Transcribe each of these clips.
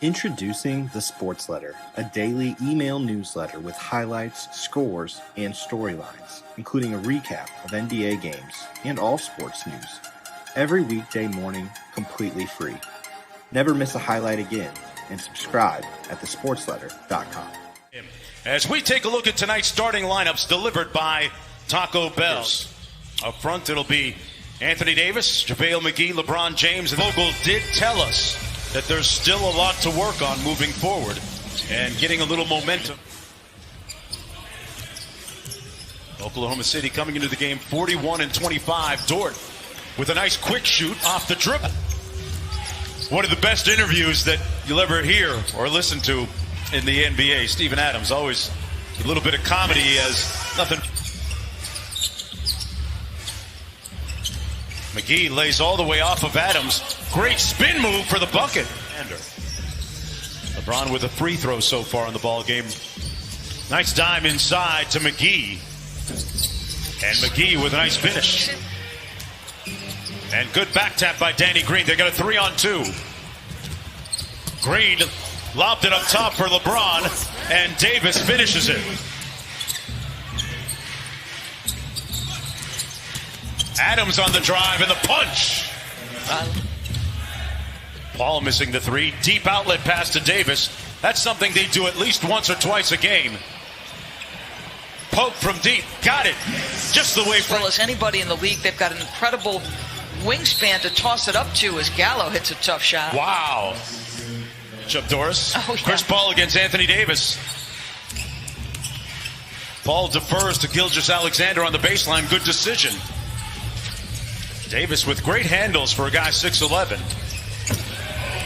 Introducing the Sports Letter, a daily email newsletter with highlights, scores, and storylines, including a recap of NBA games and all sports news. Every weekday morning, completely free. Never miss a highlight again, and subscribe at thesportsletter.com. As we take a look at tonight's starting lineups delivered by Taco Bell. Up front, it'll be Anthony Davis, JaVale McGee, LeBron James. And Jogo did tell us that there's still a lot to work on moving forward and getting a little momentum. Oklahoma City coming into the game 41-25. Dort with a nice quick shoot off the dribble. One of the best interviews that you'll ever hear or listen to in the NBA. Steven Adams, always a little bit of comedy. He has nothing. McGee lays all the way off of Adams. Great spin move for the bucket. LeBron with a free throw so far in the ball game. Nice dime inside to McGee. And McGee with a nice finish. And good back tap by Danny Green. They got a 3-on-2. Green lobbed it up top for LeBron. And Davis finishes it. Adams on the drive and the punch. Paul missing the three. Deep outlet pass to Davis. That's something they do at least once or twice a game. Poke from deep. Got it. Just the way as well as anybody in the league. They've got an incredible wingspan to toss it up to as Gallo hits a tough shot. Wow. Chuck Doris. Oh, yeah. Chris Paul against Anthony Davis. Paul defers to Gilgeous-Alexander on the baseline. Good decision. Davis with great handles for a guy 6'11".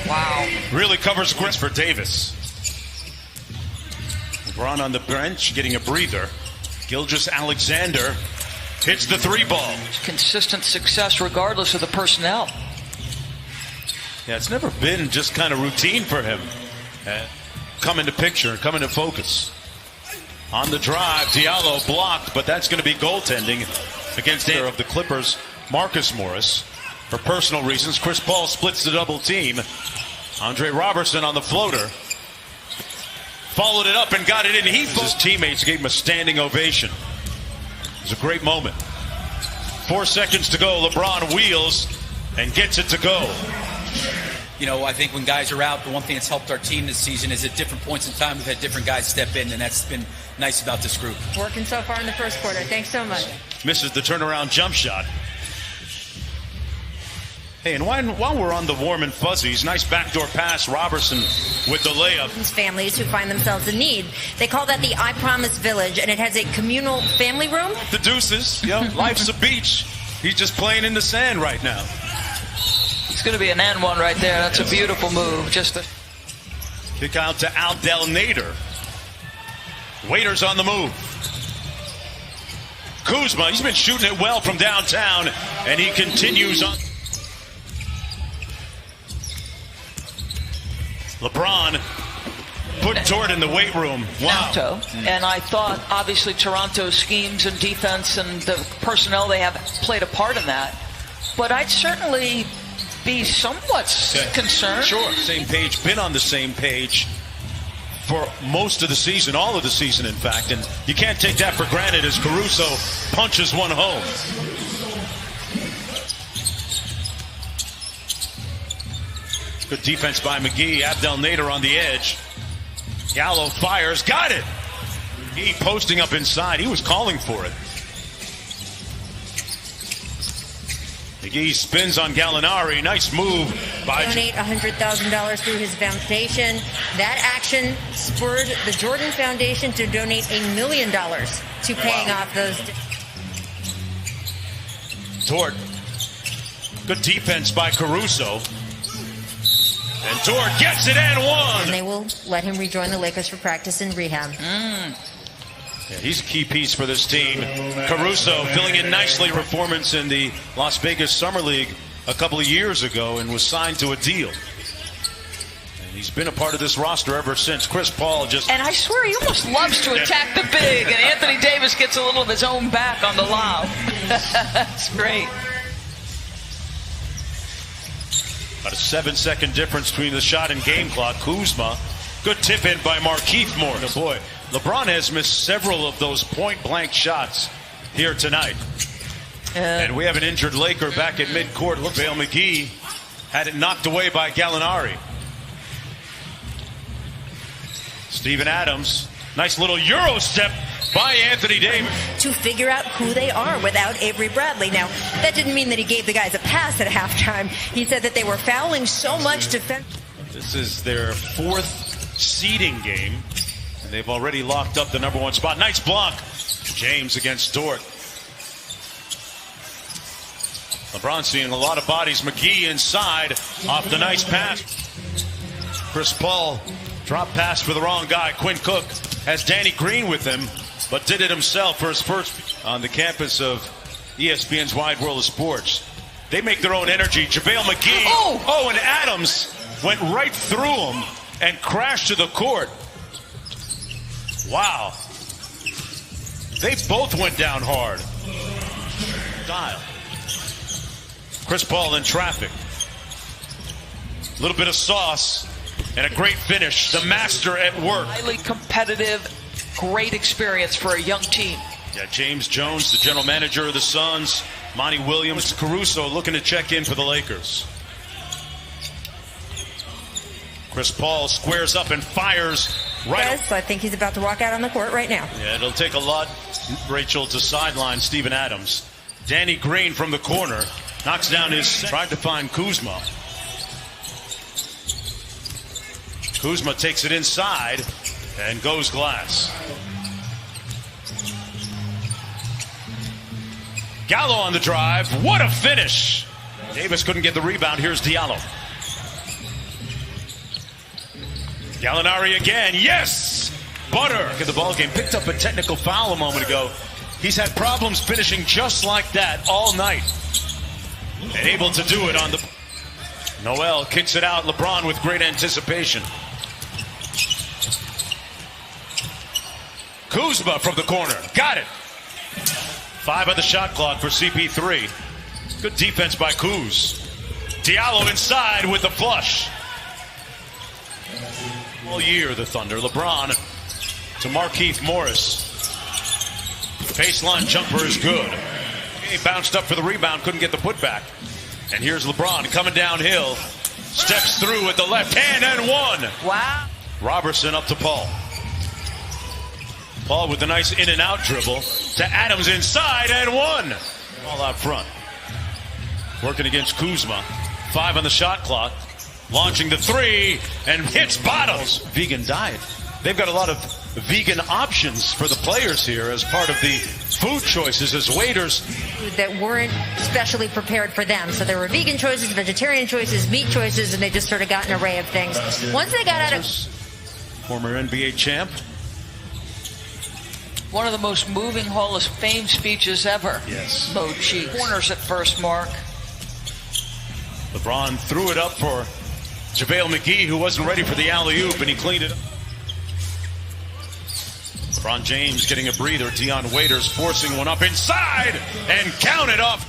Wow. Really covers Chris for Davis. LeBron on the bench getting a breather. Gilgeous-Alexander hits the three ball. Consistent success regardless of the personnel. Yeah, it's never been just kind of routine for him. Come into picture, come into focus. On the drive, Diallo blocked, but that's going to be goaltending against the Clippers. Marcus Morris, for personal reasons. Chris Paul splits the double team. Andre Robertson on the floater. Followed it up and got it in. His teammates gave him a standing ovation. It was a great moment. 4 seconds to go. LeBron wheels and gets it to go. You know, I think when guys are out, the one thing that's helped our team this season is at different points in time, we've had different guys step in, and that's been nice about this group. Working so far in the first quarter. Thanks so much. Misses the turnaround jump shot. Hey, and while we're on the warm and fuzzies, nice backdoor pass, Robertson with the layup. Families who find themselves in need. They call that the I Promise Village, and it has a communal family room. The deuces, life's a beach. He's just playing in the sand right now. It's going to be an and one right there. That's a beautiful move. Kick out to Aldel Nader. Waiters on the move. Kuzma, he's been shooting it well from downtown, and he continues on. LeBron put Dort in the weight room. Wow. And I thought, obviously, Toronto's schemes and defense and the personnel they have played a part in that. But I'd certainly be somewhat concerned. Sure, same page. Been on the same page for most of the season, all of the season, in fact. And you can't take that for granted as Caruso punches one home. Good defense by McGee. Abdel Nader on the edge. Gallo fires. Got it. He posting up inside. He was calling for it. McGee spins on Gallinari. Nice move by... Donate $100,000 through his foundation. That action spurred the Jordan Foundation to donate $1 million to paying off those... Dort. Good defense by Caruso. And Dort gets it and one. And they will let him rejoin the Lakers for practice and rehab. Yeah, he's a key piece for this team. Caruso filling in nicely. Performance in the Las Vegas Summer League a couple of years ago and was signed to a deal. And he's been a part of this roster ever since. Chris Paul just... And I swear he almost loves to attack the big. And Anthony Davis gets a little of his own back on the lob. That's great. About a 7-second difference between the shot and game clock. Kuzma, good tip in by Markieff Morris. Oh boy, LeBron has missed several of those point-blank shots here tonight. And we have an injured Laker back at midcourt. JaVale McGee had it knocked away by Gallinari. Steven Adams, nice little Euro step by Anthony Davis. To figure out who they are without Avery Bradley. Now, that didn't mean that he gave the guys a pass at halftime. He said that they were fouling so much defense. This is their 4th seeding game, and they've already locked up the #1 spot. Nice block. James against Dort. LeBron seeing a lot of bodies. McGee inside off the nice pass. Chris Paul drop pass for the wrong guy. Quinn Cook has Danny Green with him, but did it himself for his first on the campus of ESPN's Wide World of Sports. They make their own energy. JaVale McGee. Oh, and Adams went right through him and crashed to the court. Wow. They both went down hard. Dial. Chris Paul in traffic. A little bit of sauce and a great finish. The master at work. Highly competitive, great experience for a young team. Yeah, James Jones, the general manager of the Suns. Monty Williams, Caruso looking to check in for the Lakers. Chris Paul squares up and fires right. Yes, I think he's about to walk out on the court right now. Yeah, it'll take a lot, Rachel, to sideline Steven Adams. Danny Green from the corner knocks down his. Tried to find Kuzma. Kuzma takes it inside and goes glass. Gallo on the drive. What a finish! Davis couldn't get the rebound. Here's Diallo. Gallinari again. Yes! Butter. Look at the ball game. Picked up a technical foul a moment ago. He's had problems finishing just like that all night. And able to do it on the. Noel kicks it out. LeBron with great anticipation. Kuzma from the corner. Got it. 5 on the shot clock for CP3. Good defense by Kuz. Diallo inside with the flush. All year, the Thunder. LeBron to Markieff Morris. Baseline jumper is good. He bounced up for the rebound, couldn't get the putback. And here's LeBron coming downhill. Steps through with the left hand and one. Wow. Robertson up to Paul. Paul with the nice in and out dribble to Adams inside and one. All out front. Working against Kuzma. 5 on the shot clock. Launching the 3 and hits bottoms. Vegan diet. They've got a lot of vegan options for the players here as part of the food choices as waiters. That weren't specially prepared for them. So there were vegan choices, vegetarian choices, meat choices, and they just sort of got an array of things. Once they got out of... Former NBA champ. One of the most moving Hall of Fame speeches ever. Yes. Mo Cheeks. Corners at first, Mark. LeBron threw it up for JaVale McGee, who wasn't ready for the alley-oop, and he cleaned it up. LeBron James getting a breather. Dion Waiters forcing one up inside and counted off.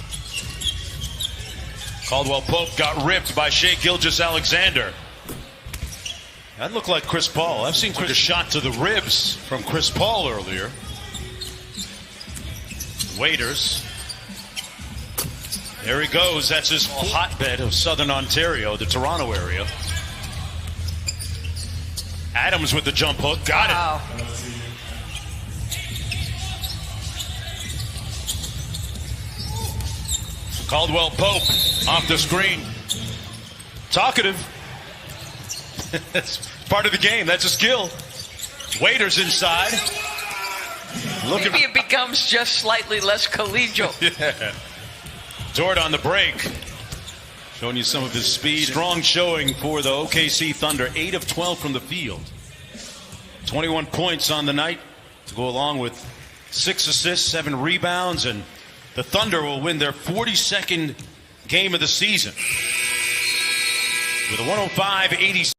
Caldwell Pope got ripped by Shai Gilgeous-Alexander. That looked like Chris Paul. I've seen a shot to the ribs from Chris Paul earlier. Waiters. There he goes. That's his hotbed of Southern Ontario, the Toronto area. Adams with the jump hook. Got it. Caldwell Pope off the screen. Talkative. That's part of the game. That's a skill. Waiters inside. Maybe it becomes just slightly less collegial. Yeah. Dort on the break. Showing you some of his speed. Strong showing for the OKC Thunder. 8 of 12 from the field. 21 points on the night to go along with 6 assists, 7 rebounds, and the Thunder will win their 42nd game of the season with a 105-86.